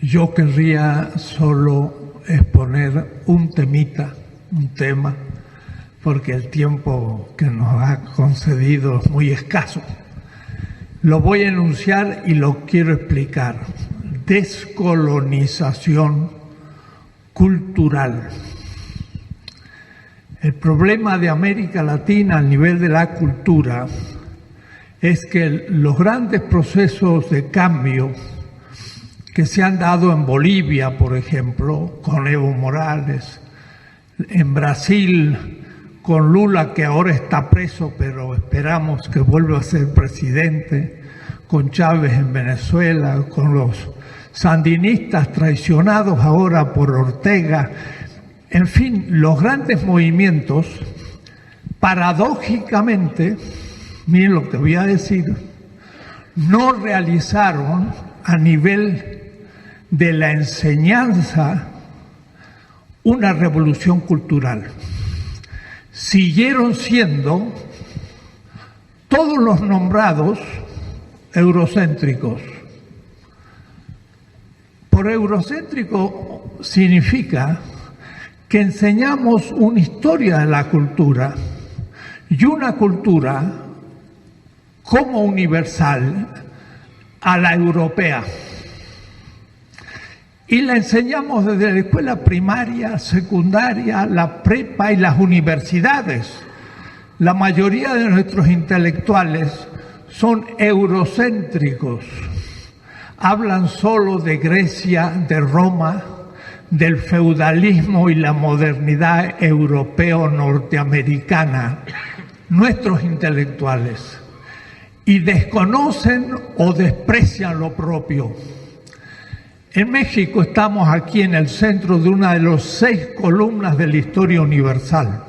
Yo querría solo exponer un tema, porque el tiempo que nos ha concedido es muy escaso. Lo voy a enunciar y lo quiero explicar. Descolonización cultural. El problema de América Latina al nivel de la cultura es que los grandes procesos de cambio que se han dado en Bolivia, por ejemplo, con Evo Morales, en Brasil, con Lula, que ahora está preso, pero esperamos que vuelva a ser presidente, con Chávez en Venezuela, con los sandinistas traicionados ahora por Ortega. En fin, los grandes movimientos, paradójicamente, miren lo que voy a decir, no realizaron a nivel de la enseñanza una revolución cultural. Siguieron siendo todos los nombrados eurocéntricos. Por eurocéntrico significa que enseñamos una historia de la cultura y una cultura como universal a la europea. Y la enseñamos desde la escuela primaria, secundaria, la prepa y las universidades. La mayoría de nuestros intelectuales son eurocéntricos. Hablan solo de Grecia, de Roma, del feudalismo y la modernidad europeo-norteamericana. Nuestros intelectuales. Y desconocen o desprecian lo propio. En México estamos aquí en el centro de una de las 6 columnas de la historia universal.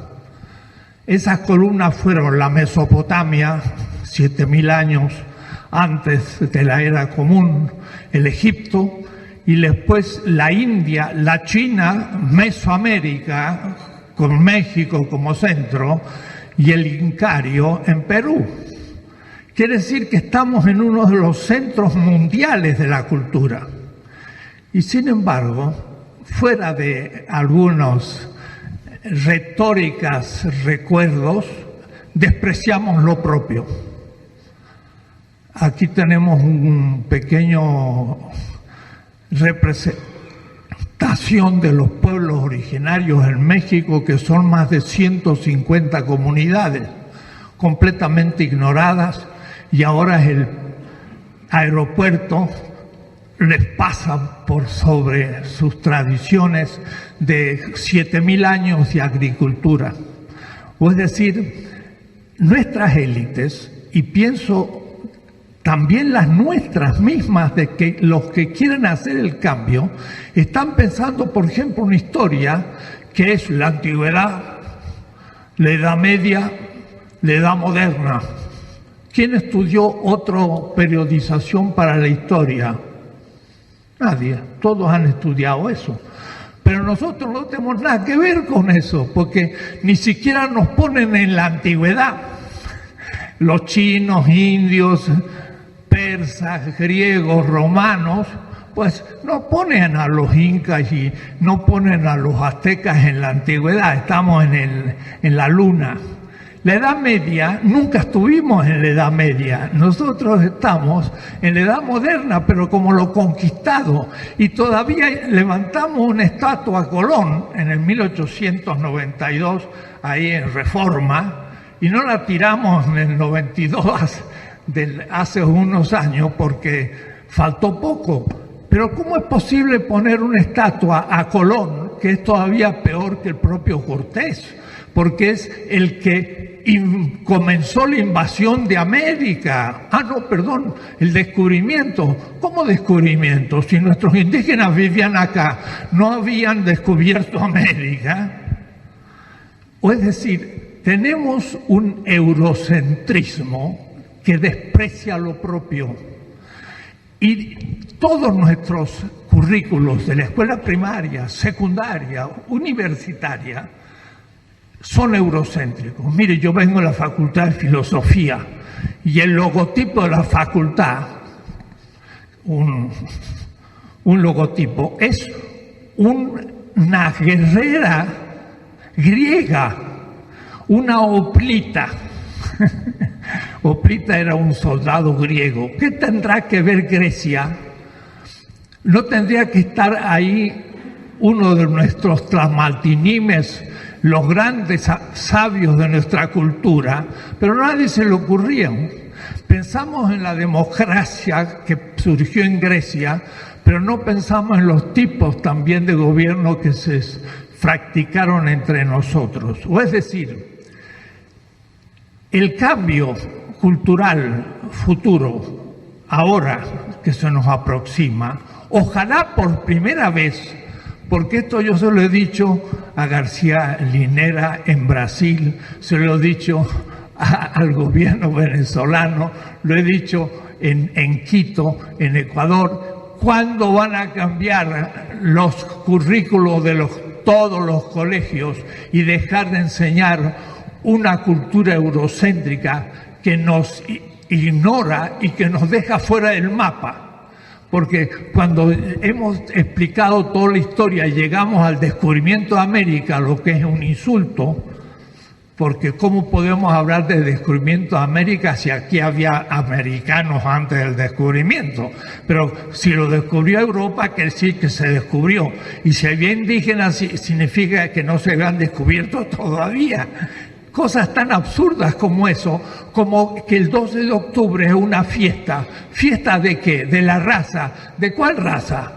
Esas columnas fueron la Mesopotamia, 7.000 años antes de la era común, el Egipto, y después la India, la China, Mesoamérica, con México como centro, y el Incario en Perú. Quiere decir que estamos en uno de los centros mundiales de la cultura. Y sin embargo, fuera de algunos retóricas recuerdos, despreciamos lo propio. Aquí tenemos un pequeño representación de los pueblos originarios en México, que son más de 150 comunidades completamente ignoradas, y ahora el aeropuerto les pasa por sobre sus tradiciones de 7.000 años de agricultura. O es decir, nuestras élites, y pienso también las nuestras mismas, de que los que quieren hacer el cambio, están pensando, por ejemplo, una historia que es la antigüedad, la Edad Media, la Edad Moderna. ¿Quién estudió otra periodización para la historia? Nadie, todos han estudiado eso. Pero nosotros no tenemos nada que ver con eso, porque ni siquiera nos ponen en la antigüedad. Los chinos, indios, persas, griegos, romanos, pues no ponen a los incas y no ponen a los aztecas en la antigüedad, estamos en la luna. La Edad Media, nunca estuvimos en la Edad Media, nosotros estamos en la Edad Moderna, pero como lo conquistado, y todavía levantamos una estatua a Colón en el 1892, ahí en Reforma, y no la tiramos en el 92, hace unos años, porque faltó poco. Pero ¿cómo es posible poner una estatua a Colón, que es todavía peor que el propio Cortés? Porque es el que comenzó la invasión de América. El descubrimiento. ¿Cómo descubrimiento? Si nuestros indígenas vivían acá, no habían descubierto América. O es decir, tenemos un eurocentrismo que desprecia lo propio. Y todos nuestros currículos de la escuela primaria, secundaria, universitaria, son eurocéntricos. Mire, yo vengo de la Facultad de Filosofía y el logotipo de la facultad, un un logotipo, es una guerrera griega, una hoplita. Hoplita era un soldado griego. ¿Qué tendrá que ver Grecia? ¿No tendría que estar ahí uno de nuestros tlamaltinimes, los grandes sabios de nuestra cultura? Pero a nadie se le ocurría. Pensamos en la democracia que surgió en Grecia, pero no pensamos en los tipos también de gobierno que se practicaron entre nosotros. O es decir, el cambio cultural futuro, ahora que se nos aproxima, ojalá por primera vez, porque esto yo se lo he dicho a García Linera en Brasil, se lo he dicho al gobierno venezolano, lo he dicho en Quito, en Ecuador, ¿cuándo van a cambiar los currículos de todos los colegios y dejar de enseñar una cultura eurocéntrica que nos ignora y que nos deja fuera del mapa? Porque cuando hemos explicado toda la historia y llegamos al descubrimiento de América, lo que es un insulto, porque ¿cómo podemos hablar de descubrimiento de América si aquí había americanos antes del descubrimiento? Pero si lo descubrió Europa, quiere decir que se descubrió. Y si había indígenas, significa que no se habían descubierto todavía. Cosas tan absurdas como eso, como que el 12 de octubre es una fiesta. ¿Fiesta de qué? De la raza. ¿De cuál raza?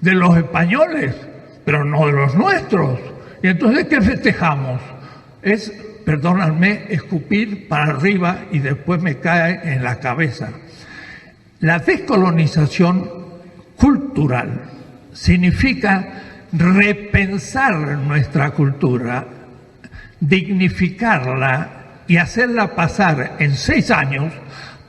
De los españoles, pero no de los nuestros. ¿Y entonces qué festejamos? Es, perdónenme, escupir para arriba y después me cae en la cabeza. La descolonización cultural significa repensar nuestra cultura, dignificarla y hacerla pasar en 6 años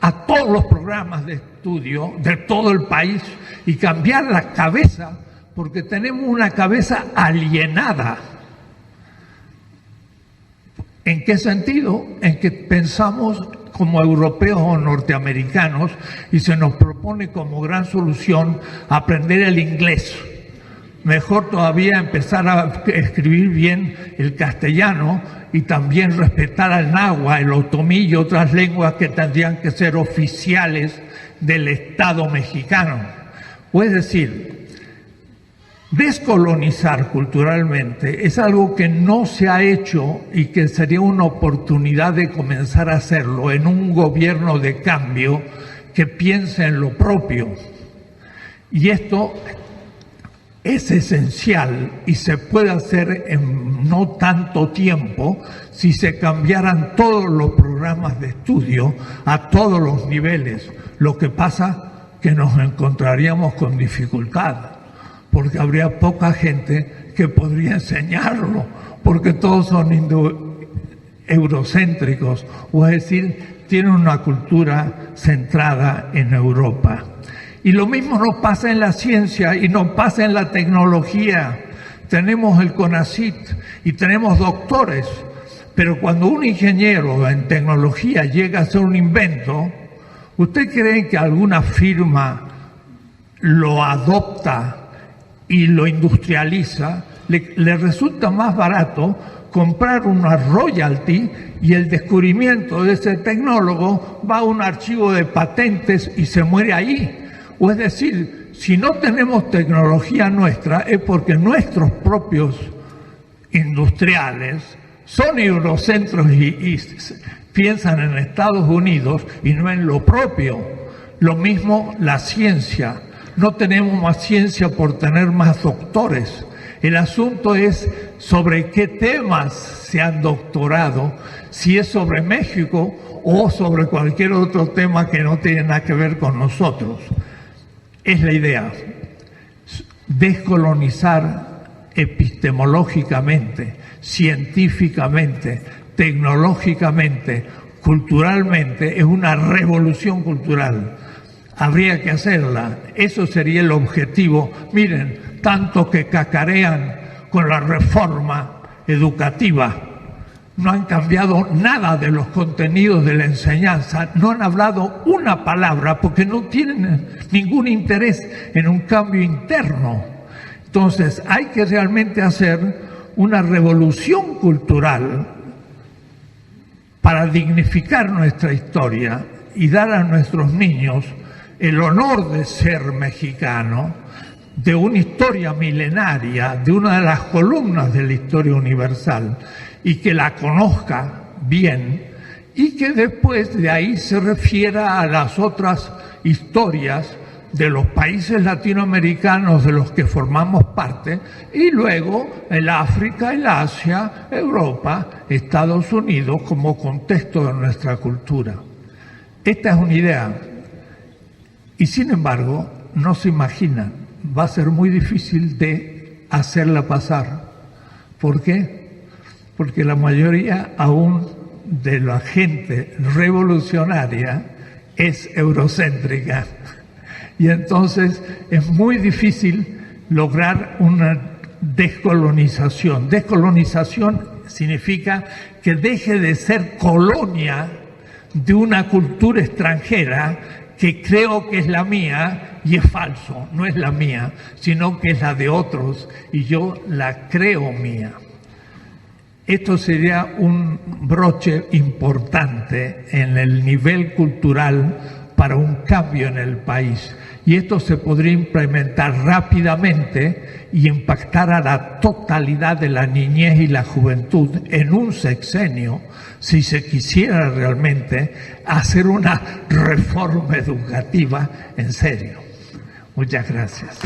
a todos los programas de estudio de todo el país y cambiar la cabeza, porque tenemos una cabeza alienada. ¿En qué sentido? En que pensamos como europeos o norteamericanos y se nos propone como gran solución aprender el inglés. Mejor todavía empezar a escribir bien el castellano y también respetar al náhuatl, el otomí y otras lenguas que tendrían que ser oficiales del Estado mexicano. O es decir, descolonizar culturalmente es algo que no se ha hecho y que sería una oportunidad de comenzar a hacerlo en un gobierno de cambio que piense en lo propio. Y esto es esencial y se puede hacer en no tanto tiempo si se cambiaran todos los programas de estudio a todos los niveles. Lo que pasa que nos encontraríamos con dificultad, porque habría poca gente que podría enseñarlo, porque todos son eurocéntricos, o es decir, tienen una cultura centrada en Europa. Y lo mismo nos pasa en la ciencia y nos pasa en la tecnología. Tenemos el CONACYT y tenemos doctores, pero cuando un ingeniero en tecnología llega a hacer un invento, ¿usted cree que alguna firma lo adopta y lo industrializa? Le resulta más barato comprar una royalty y el descubrimiento de ese tecnólogo va a un archivo de patentes y se muere ahí. O es decir, si no tenemos tecnología nuestra es porque nuestros propios industriales son eurocentros y piensan en Estados Unidos y no en lo propio. Lo mismo la ciencia. No tenemos más ciencia por tener más doctores. El asunto es sobre qué temas se han doctorado, si es sobre México o sobre cualquier otro tema que no tiene nada que ver con nosotros. Es la idea, descolonizar epistemológicamente, científicamente, tecnológicamente, culturalmente, es una revolución cultural. Habría que hacerla, eso sería el objetivo. Miren, tanto que cacarean con la reforma educativa. no han cambiado nada de los contenidos de la enseñanza, no han hablado una palabra porque no tienen ningún interés en un cambio interno. Entonces hay que realmente hacer una revolución cultural para dignificar nuestra historia y dar a nuestros niños el honor de ser mexicano, de una historia milenaria, de una de las columnas de la historia universal, y que la conozca bien, y que después de ahí se refiera a las otras historias de los países latinoamericanos de los que formamos parte, y luego el África, el Asia, Europa, Estados Unidos como contexto de nuestra cultura. Esta es una idea, y sin embargo, no se imaginan, va a ser muy difícil de hacerla pasar. ¿Por qué? Porque la mayoría aún de la gente revolucionaria es eurocéntrica. Y entonces es muy difícil lograr una descolonización. Descolonización significa que deje de ser colonia de una cultura extranjera que creo que es la mía y es falso, no es la mía, sino que es la de otros y yo la creo mía. Esto sería un broche importante en el nivel cultural para un cambio en el país. Y esto se podría implementar rápidamente y impactar a la totalidad de la niñez y la juventud en un sexenio, si se quisiera realmente hacer una reforma educativa en serio. Muchas gracias.